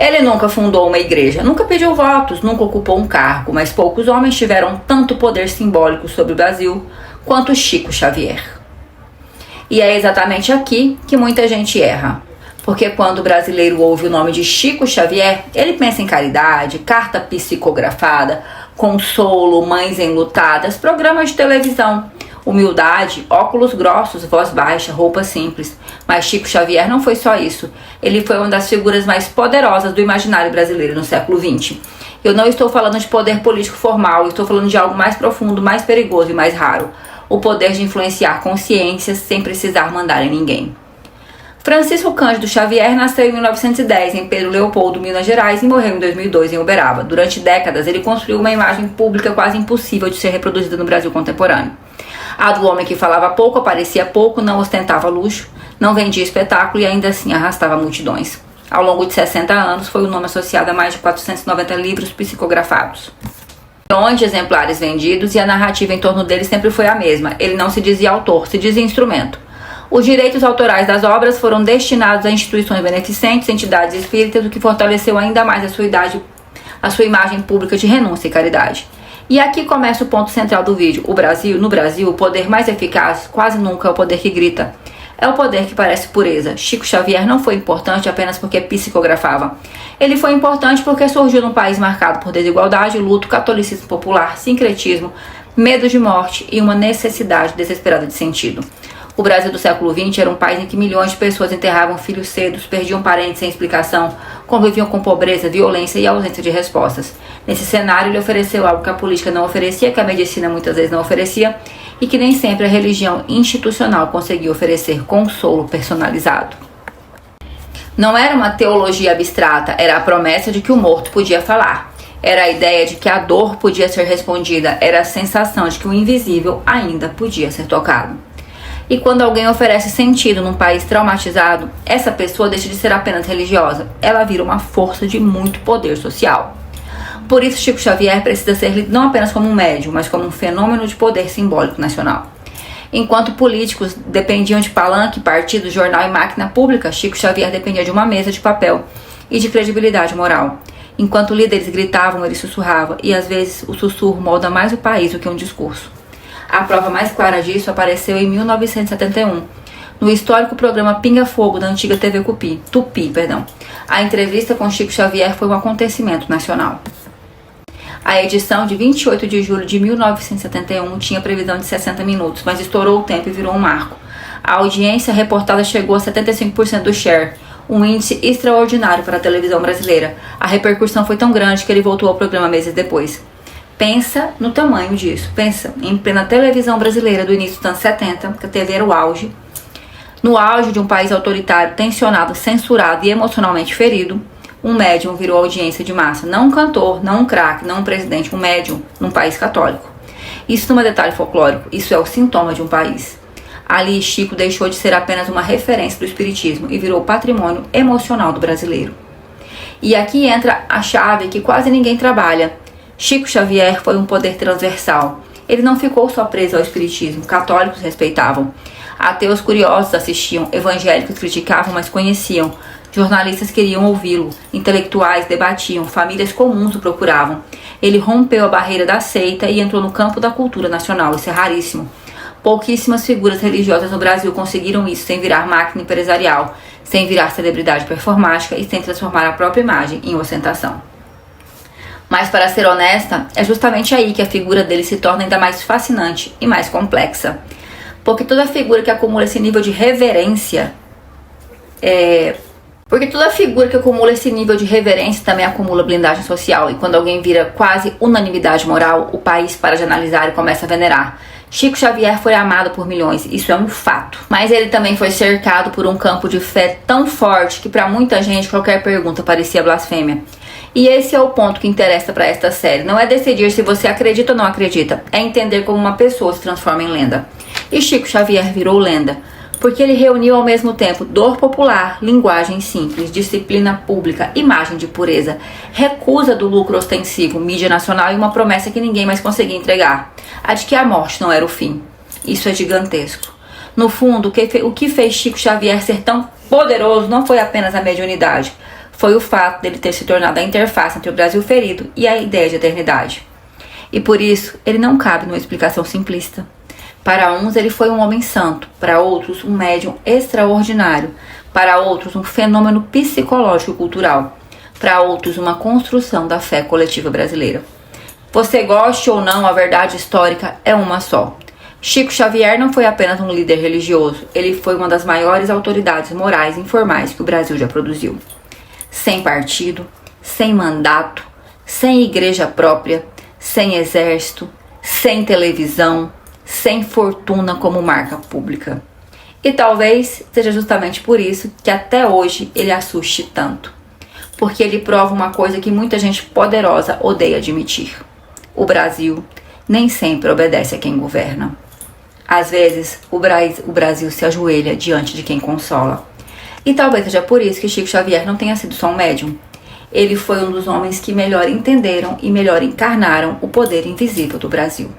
Ele nunca fundou uma igreja, nunca pediu votos, nunca ocupou um cargo, mas poucos homens tiveram tanto poder simbólico sobre o Brasil quanto Chico Xavier. E é exatamente aqui que muita gente erra. Porque quando o brasileiro ouve o nome de Chico Xavier, ele pensa em caridade, carta psicografada, consolo, mães enlutadas, programas de televisão, humildade, óculos grossos, voz baixa, roupa simples. Mas Chico Xavier não foi só isso. Ele foi uma das figuras mais poderosas do imaginário brasileiro no século XX. Eu não estou falando de poder político formal, estou falando de algo mais profundo, mais perigoso e mais raro. O poder de influenciar consciências sem precisar mandar em ninguém. Francisco Cândido Xavier nasceu em 1910 em Pedro Leopoldo, Minas Gerais, e morreu em 2002 em Uberaba. Durante décadas, ele construiu uma imagem pública quase impossível de ser reproduzida no Brasil contemporâneo. A do homem que falava pouco, aparecia pouco, não ostentava luxo, não vendia espetáculo e ainda assim arrastava multidões. Ao longo de 60 anos, foi o nome associado a mais de 490 livros psicografados. Milhões de exemplares vendidos, e a narrativa em torno dele sempre foi a mesma. Ele não se dizia autor, se dizia instrumento. Os direitos autorais das obras foram destinados a instituições beneficentes, entidades espíritas, o que fortaleceu ainda mais a sua imagem pública de renúncia e caridade. E aqui começa o ponto central do vídeo. No Brasil, o poder mais eficaz quase nunca é o poder que grita. É o poder que parece pureza. Chico Xavier não foi importante apenas porque psicografava. Ele foi importante porque surgiu num país marcado por desigualdade, luto, catolicismo popular, sincretismo, medo de morte e uma necessidade desesperada de sentido. O Brasil do século XX era um país em que milhões de pessoas enterravam filhos cedos, perdiam parentes sem explicação, conviviam com pobreza, violência e ausência de respostas. Nesse cenário, ele ofereceu algo que a política não oferecia, que a medicina muitas vezes não oferecia, e que nem sempre a religião institucional conseguia oferecer: consolo personalizado. Não era uma teologia abstrata, era a promessa de que o morto podia falar. Era a ideia de que a dor podia ser respondida, era a sensação de que o invisível ainda podia ser tocado. E quando alguém oferece sentido num país traumatizado, essa pessoa deixa de ser apenas religiosa, ela vira uma força de muito poder social. Por isso, Chico Xavier precisa ser lido não apenas como um médium, mas como um fenômeno de poder simbólico nacional. Enquanto políticos dependiam de palanque, partido, jornal e máquina pública, Chico Xavier dependia de uma mesa de papel e de credibilidade moral. Enquanto líderes gritavam, ele sussurrava, e às vezes o sussurro molda mais o país do que um discurso. A prova mais clara disso apareceu em 1971, no histórico programa Pinga Fogo da antiga TV Tupi. A entrevista com Chico Xavier foi um acontecimento nacional. A edição de 28 de julho de 1971 tinha previsão de 60 minutos, mas estourou o tempo e virou um marco. A audiência reportada chegou a 75% do share, um índice extraordinário para a televisão brasileira. A repercussão foi tão grande que ele voltou ao programa meses depois. Pensa no tamanho disso. Pensa em plena televisão brasileira do início dos anos 70, que a TV era o auge. No auge de um país autoritário, tensionado, censurado e emocionalmente ferido, um médium virou audiência de massa. Não um cantor, não um craque, não um presidente, um médium num país católico. Isso não é detalhe folclórico, isso é o sintoma de um país. Ali, Chico deixou de ser apenas uma referência do espiritismo e virou patrimônio emocional do brasileiro. E aqui entra a chave que quase ninguém trabalha. Chico Xavier foi um poder transversal. Ele não ficou só preso ao espiritismo. Católicos respeitavam, ateus curiosos assistiam, evangélicos criticavam, mas conheciam, jornalistas queriam ouvi-lo, intelectuais debatiam, famílias comuns o procuravam. Ele rompeu a barreira da seita e entrou no campo da cultura nacional. Isso é raríssimo. Pouquíssimas figuras religiosas no Brasil conseguiram isso sem virar máquina empresarial, sem virar celebridade performática e sem transformar a própria imagem em ostentação. Mas, para ser honesta, é justamente aí que a figura dele se torna ainda mais fascinante e mais complexa. Porque toda figura que acumula esse nível de reverência também acumula blindagem social. E quando alguém vira quase unanimidade moral, o país para de analisar e começa a venerar. Chico Xavier foi amado por milhões, isso é um fato. Mas ele também foi cercado por um campo de fé tão forte que para muita gente qualquer pergunta parecia blasfêmia. E esse é o ponto que interessa para esta série. Não é decidir se você acredita ou não acredita, é entender como uma pessoa se transforma em lenda. E Chico Xavier virou lenda, porque ele reuniu ao mesmo tempo dor popular, linguagem simples, disciplina pública, imagem de pureza, recusa do lucro ostensivo, mídia nacional e uma promessa que ninguém mais conseguia entregar, a de que a morte não era o fim. Isso é gigantesco. No fundo, o que fez Chico Xavier ser tão poderoso não foi apenas a mediunidade, foi o fato dele ter se tornado a interface entre o Brasil ferido e a ideia de eternidade. E por isso, ele não cabe numa explicação simplista. Para uns, ele foi um homem santo, para outros, um médium extraordinário, para outros, um fenômeno psicológico e cultural, para outros, uma construção da fé coletiva brasileira. Você goste ou não, a verdade histórica é uma só. Chico Xavier não foi apenas um líder religioso, ele foi uma das maiores autoridades morais e informais que o Brasil já produziu. Sem partido, sem mandato, sem igreja própria, sem exército, sem televisão, sem fortuna como marca pública. E talvez seja justamente por isso que até hoje ele assuste tanto. Porque ele prova uma coisa que muita gente poderosa odeia admitir. O Brasil nem sempre obedece a quem governa. Às vezes, o Brasil se ajoelha diante de quem consola. E talvez seja por isso que Chico Xavier não tenha sido só um médium. Ele foi um dos homens que melhor entenderam e melhor encarnaram o poder invisível do Brasil.